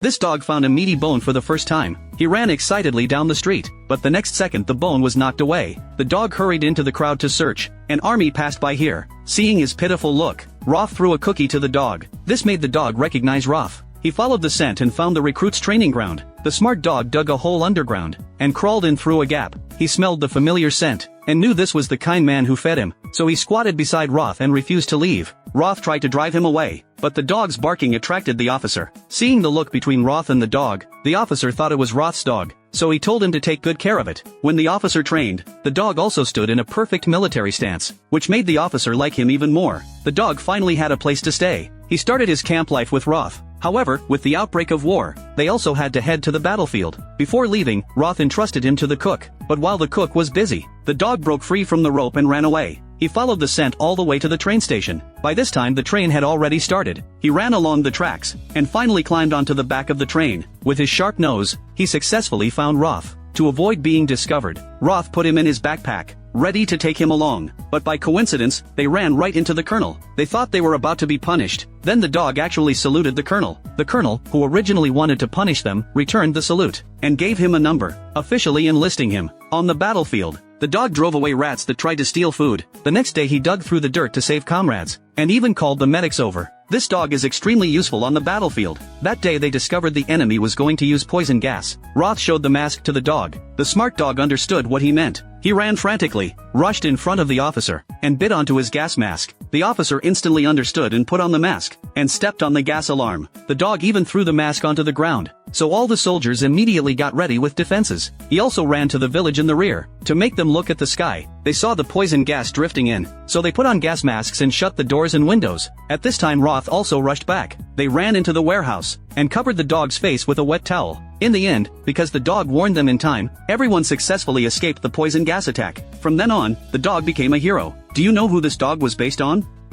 This dog found a meaty bone for the first time. He ran excitedly down the street, but the next second the bone was knocked away. The dog hurried into the crowd to search. An army passed by here. Seeing his pitiful look, Roth threw a cookie to the dog. This made the dog recognize Roth. He followed the scent and found the recruit's training ground. The smart dog dug a hole underground and crawled in through a gap. He smelled the familiar scent and knew this was the kind man who fed him, so he squatted beside Roth and refused to leave. Roth tried to drive him away, but the dog's barking attracted the officer. Seeing the look between Roth and the dog, the officer thought it was Roth's dog, so he told him to take good care of it. When the officer trained, the dog also stood in a perfect military stance, which made the officer like him even more. The dog finally had a place to stay. He started his camp life with Roth. However, with the outbreak of war, they also had to head to the battlefield. Before leaving, Roth entrusted him to the cook, but while the cook was busy, the dog broke free from the rope and ran away. He followed the scent all the way to the train station. By this time the train had already started. He ran along the tracks, and finally climbed onto the back of the train. With his sharp nose, he successfully found Roth. To avoid being discovered, Roth put him in his backpack, ready to take him along, but by coincidence, they ran right into the colonel. They thought they were about to be punished. Then the dog actually saluted the colonel. The colonel, who originally wanted to punish them, returned the salute, and gave him a number, officially enlisting him. On the battlefield, the dog drove away rats that tried to steal food. The next day he dug through the dirt to save comrades, and even called the medics over. This dog is extremely useful on the battlefield. That day they discovered the enemy was going to use poison gas. Roth showed the mask to the dog. The smart dog understood what he meant. He ran frantically, rushed in front of the officer, and bit onto his gas mask. The officer instantly understood and put on the mask, and stepped on the gas alarm. The dog even threw the mask onto the ground, so all the soldiers immediately got ready with defenses. He also ran to the village in the rear. To make them look at the sky, they saw the poison gas drifting in, so they put on gas masks and shut the doors and windows. At this time Roth also rushed back. They ran into the warehouse, and covered the dog's face with a wet towel. In the end, because the dog warned them in time, everyone successfully escaped the poison gas attack. From then on, the dog became a hero. Do you know who this dog was based on?